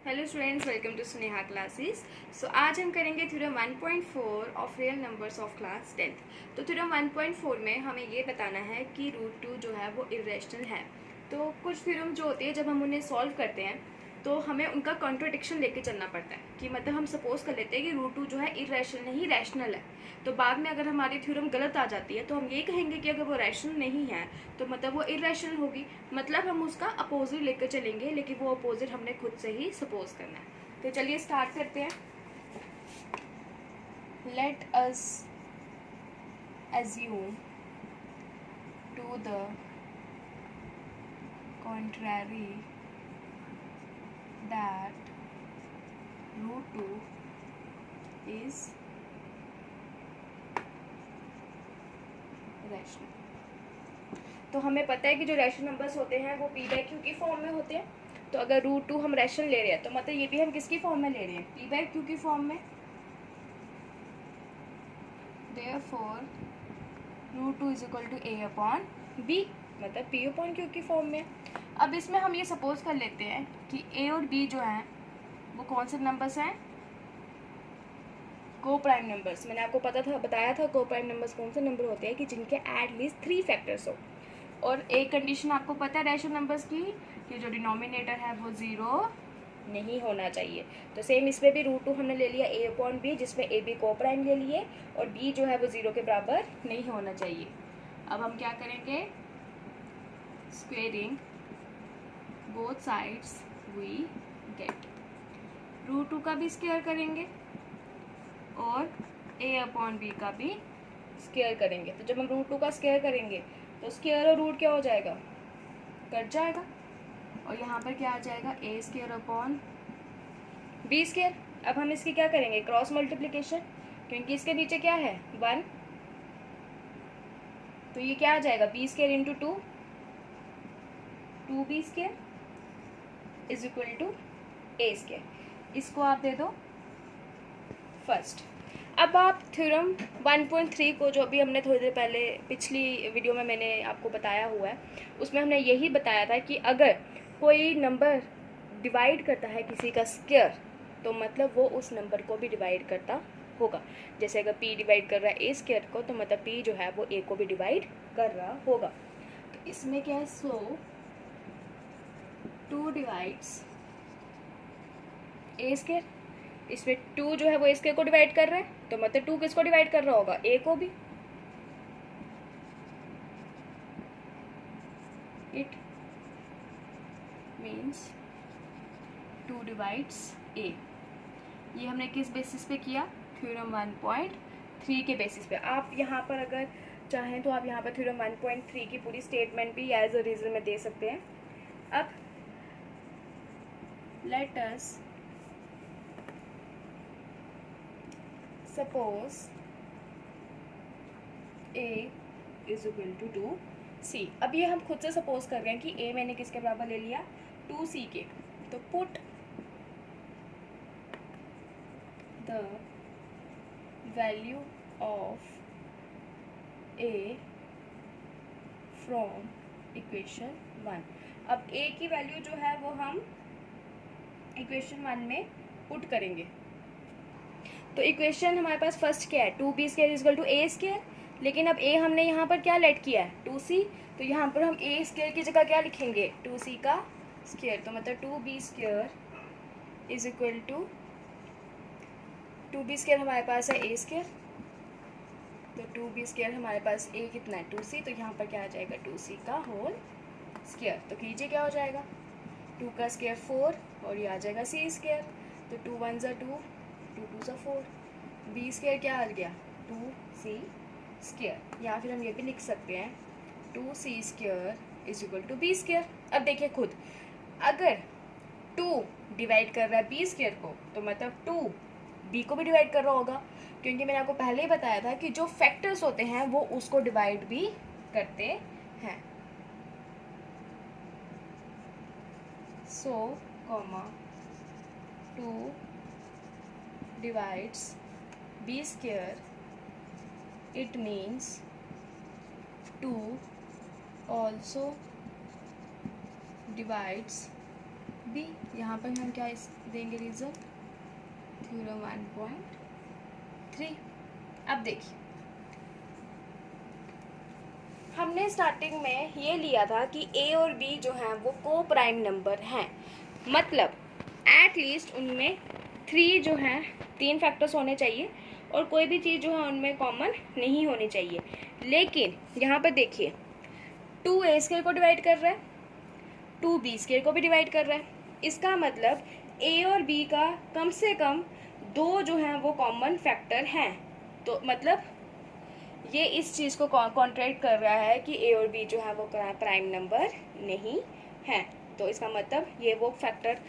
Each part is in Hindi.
Hello students, welcome to Sneha classes. So आज हम करेंगे theorem 1.4 of real numbers of class 10th। तो थ्योरम 1.4 में हमें ये बताना है कि रूट 2 जो है वो इरेशनल है। तो कुछ थ्योरम जो होते हैं जब हम उन्हें सॉल्व करते हैं तो हमें उनका कॉन्ट्रडिक्शन लेके चलना पड़ता है कि मतलब हम सपोज कर लेते हैं कि रूट 2 जो है इरेशनल नहीं रैशनल है। तो बाद में अगर हमारी थ्योरम गलत आ जाती है तो हम ये कहेंगे कि अगर वो रैशनल नहीं है तो मतलब वो इरेशनल होगी, मतलब हम उसका अपोजिट लेकर चलेंगे, लेकिन वो अपोजिट हमने खुद से ही सपोज करना है। तो चलिए स्टार्ट करते हैं। Let us assume to the contrary that root 2 is rational. तो हमें पता है कि जो रैशनल नंबर्स होते हैं वो पी बाई क्यू की फॉर्म में होते हैं। तो अगर रूट 2 हम रैशनल ले रहे हैं तो मतलब ये भी हम किसकी फॉर्म में ले रहे हैं, पी बाई क्यू की फॉर्म में। Therefore root 2 is equal to A upon B, मतलब पी अपॉन क्यू की फॉर्म में। अब इसमें हम ये सपोज कर लेते हैं कि ए और बी जो हैं वो कौन से नंबर्स हैं, को प्राइम नंबर्स। मैंने आपको बताया था को प्राइम नंबर्स कौन से नंबर होते हैं कि जिनके एटलीस्ट 3 फैक्टर्स हो। और एक कंडीशन आपको पता है रैशनल नंबर्स की कि जो डिनोमिनेटर है वो 0 नहीं होना चाहिए। तो सेम इसमें भी रूट 2 हमने ले लिया ए अपॉन बी, जिसमें ए बी को प्राइम ले लिए और बी जो है वो 0 के बराबर नहीं होना चाहिए। अब हम क्या करेंगे, squaring both sides we get root 2 का भी स्क्वायर करेंगे और ए अपॉन बी का भी स्क्वायर करेंगे। तो जब हम रूट 2 का स्क्वायर करेंगे तो स्क्वायर और रूट क्या हो जाएगा, कट जाएगा, और यहाँ पर क्या आ जाएगा, ए स्क्वायर अपॉन बी स्क्वायर। अब हम इसकी क्या करेंगे, क्रॉस मल्टीप्लिकेशन, क्योंकि इसके नीचे क्या है 1, तो ये क्या आ जाएगा B square into 2 B square is equal to A square. इसको आप दे दो फर्स्ट। अब आप थ्योरम 1.3 को, जो अभी हमने थोड़ी देर पहले पिछली वीडियो में मैंने आपको बताया हुआ है, उसमें हमने यही बताया था कि अगर कोई नंबर डिवाइड करता है किसी का स्क्वायर तो मतलब वो उस नंबर को भी डिवाइड करता होगा। जैसे अगर p डिवाइड कर रहा है ए स्क्वायर को तो मतलब p जो है वो a को भी डिवाइड कर रहा होगा। तो इसमें क्या है, सो 2 डिवाइड्स ए स्क्वायर, इसमें 2 जो है वो स्क्वायर को डिवाइड कर रहा है तो मतलब 2 किसको डिवाइड कर रहा होगा, a को भी। It means 2 divides a। ये हमने किस बेसिस पे किया, थ्योरम 1.3 के बेसिस पे। आप यहाँ पर अगर चाहें तो आप यहाँ पर थ्योरम 1.3 की पूरी स्टेटमेंट भी एज अ रीजन में दे सकते हैं। अब let us suppose a is equal to 2c। अब ये हम खुद से सपोज कर रहे हैं कि a मैंने किसके बराबर ले लिया, 2c के। तो put the value of a from equation 1। अब a की वैल्यू जो है वो हम इक्वेशन 1 में पुट करेंगे। तो इक्वेशन हमारे पास फर्स्ट क्या है, 2b square is equal to a square, लेकिन अब a हमने यहाँ पर क्या लेट किया है 2c, तो यहाँ पर हम a स्क्वायर की जगह क्या लिखेंगे, 2c का स्क्वायर। तो मतलब 2b square is equal to 2b square हमारे पास है a स्क्वायर, तो 2b स्क्वायर हमारे पास a कितना है 2c, तो यहाँ पर क्या आ जाएगा 2c का होल स्क्वायर। तो कीजिए क्या हो जाएगा, 2 का स्क्वायर 4 और ये आ जाएगा c स्क्वायर, तो 2 1 ज़ा 2, 2 2 ज़ा 4, b स्क्वायर क्या आ गया 2c स्क्वायर। या फिर हम ये भी लिख सकते हैं 2c square is equal to b square. अब देखिए खुद, अगर 2 डिवाइड कर रहा है b स्क्वायर को तो मतलब 2 b को भी डिवाइड कर रहा होगा, क्योंकि मैंने आपको पहले ही बताया था कि जो फैक्टर्स होते हैं वो उसको डिवाइड भी करते हैं। सो comma 2 divides b square, it means 2 also divides b B, यहाँ पर हम क्या देंगे रिजल्ट, थ्योरम 1.3। अब देखिए, हमने स्टार्टिंग में ये लिया था कि ए और बी जो हैं वो को प्राइम नंबर हैं, मतलब एट लीस्ट उनमें 3 जो हैं 3 फैक्टर्स होने चाहिए और कोई भी चीज़ जो है उनमें कॉमन नहीं होनी चाहिए। लेकिन यहाँ पर देखिए 2 ए स्क्वायर को डिवाइड कर रहा है, 2 बी स्क्वायर को भी डिवाइड कर रहा है। इसका मतलब ए और बी का कम से कम 2 जो हैं वो कॉमन फैक्टर हैं। तो मतलब ये इस चीज़ को कॉन्ट्रैक्ट कर रहा है कि ए और बी जो है वो प्राइम नंबर नहीं है। तो इसका मतलब ये वो फैक्टर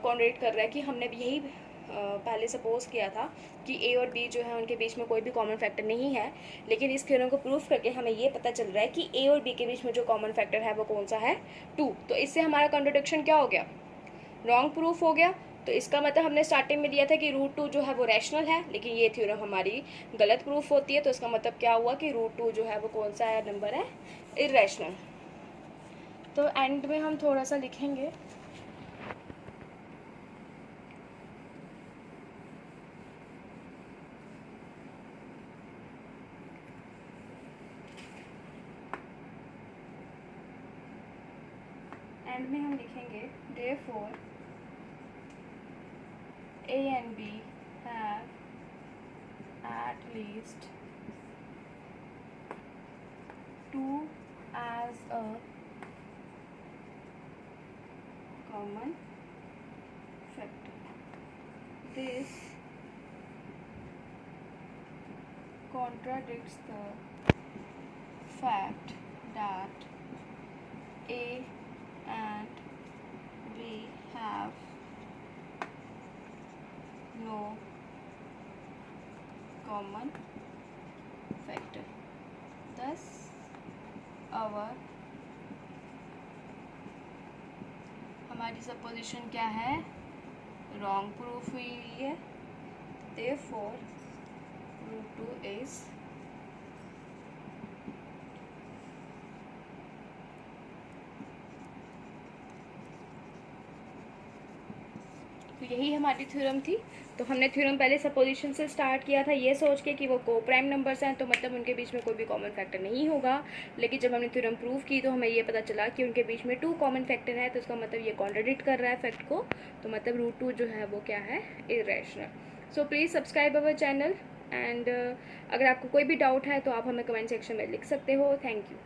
कॉन्ट्रैक्ट कर रहा है कि हमने भी यही पहले सपोज किया था कि ए और बी जो है उनके बीच में कोई भी कॉमन फैक्टर नहीं है, लेकिन इस थ्योरम को प्रूफ करके हमें ये पता चल रहा है कि ए और बी के बीच में जो कॉमन फैक्टर है वो कौन सा है, 2। तो इससे हमारा कॉन्ट्रडिक्शन क्या हो गया, रॉन्ग प्रूफ हो गया। तो इसका मतलब हमने स्टार्टिंग में दिया था कि √2 जो है वो रैशनल है, लेकिन ये थ्योरम हमारी गलत प्रूफ होती है। तो इसका मतलब क्या हुआ कि √2 जो है वो कौन सा है नंबर है, इरेशनल। तो एंड में हम थोड़ा सा लिखेंगे, एंड में हम लिखेंगे therefore A and B have at least 2 as a common factor. This contradicts the fact that A and B have no common factor. Thus, हमारी सपोजिशन क्या है, रॉन्ग प्रूफ हुई है। Therefore, √2 is तो यही हमारी थ्योरम थी। तो हमने थ्योरम पहले सपोजिशन से स्टार्ट किया था ये सोच के कि वो को प्राइम नंबर्स हैं, तो मतलब उनके बीच में कोई भी कॉमन फैक्टर नहीं होगा। लेकिन जब हमने थ्योरम प्रूव की तो हमें ये पता चला कि उनके बीच में 2 कॉमन फैक्टर है, तो इसका मतलब ये कॉन्ट्रडिक्ट कर रहा है फैक्ट को। तो मतलब √2 जो है वो क्या है, irrational. So please subscribe our channel and अगर आपको कोई भी डाउट है तो आप हमें कमेंट सेक्शन में लिख सकते हो। Thank you.